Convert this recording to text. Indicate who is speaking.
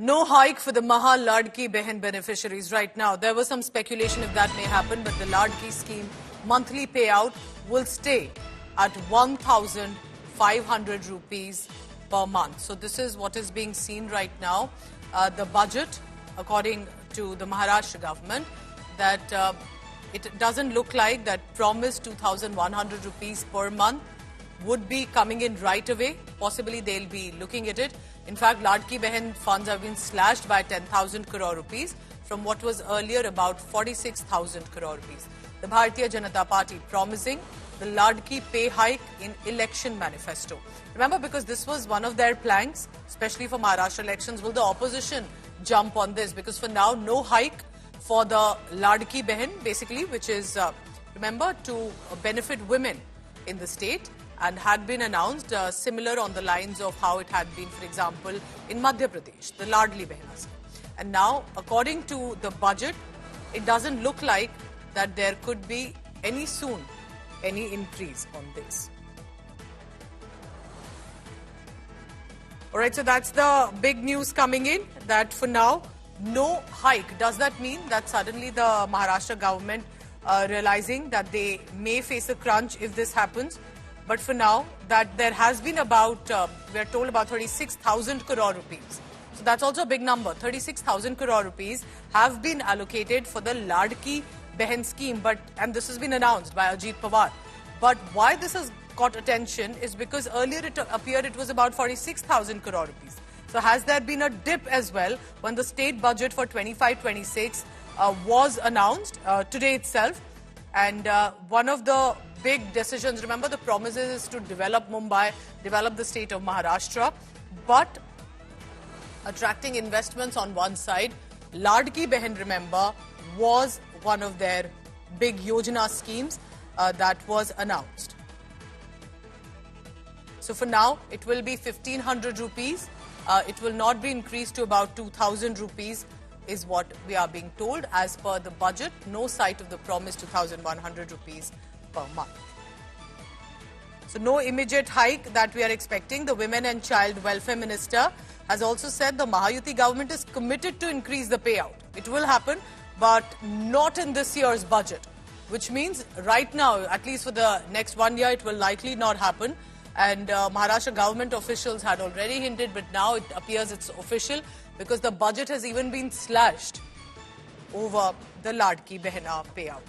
Speaker 1: No hike for the Maha Ladki Behan beneficiaries right now. There was some speculation if that may happen, but the Ladki scheme monthly payout will stay at 1,500 rupees per month. So this is what is being seen right now. The budget, according to the Maharashtra government, that it doesn't look like that promised 2,100 rupees per month would be coming in right away. Possibly they'll be looking at it. In fact, Ladki Behan funds have been slashed by 10,000 crore rupees from what was earlier about 46,000 crore rupees. The Bharatiya Janata Party promising the Ladki pay hike in election manifesto. Remember, because this was one of their planks, especially for Maharashtra elections, will the opposition jump on this? Because for now, no hike for the Ladki Behan, basically, which is, remember, to benefit women in the state, and had been announced similar on the lines of how it had been, for example, in Madhya Pradesh, the Ladli Behna scheme. And now, according to the budget, it doesn't look like that there could be any increase on this. All right, so that's the big news coming in, that for now, no hike. Does that mean that suddenly the Maharashtra government realizing that they may face a crunch if this happens? But for now, that there has been about, we are told about 36,000 crore rupees. So that's also a big number. 36,000 crore rupees have been allocated for the Ladki Behan scheme, and this has been announced by Ajit Pawar. But why this has got attention is because earlier it appeared it was about 46,000 crore rupees. So has there been a dip as well when the state budget for 25-26 was announced today itself? And one of the big decisions, remember, the promises is to develop Mumbai, develop the state of Maharashtra, but attracting investments on one side. Ladki Behan, remember, was one of their big Yojana schemes that was announced. So for now, it will be 1,500 rupees. It will not be increased to about 2,000 rupees. Is what we are being told as per the budget. No sight of the promised 2,100 rupees per month. So no immediate hike that we are expecting. The Women and Child Welfare Minister has also said the Mahayuti government is committed to increase the payout. It will happen, but not in this year's budget, which means right now, at least for the next 1 year, it will likely not happen. And Maharashtra government officials had already hinted, but now it appears it's official, because the budget has even been slashed over the Ladki Behna payout.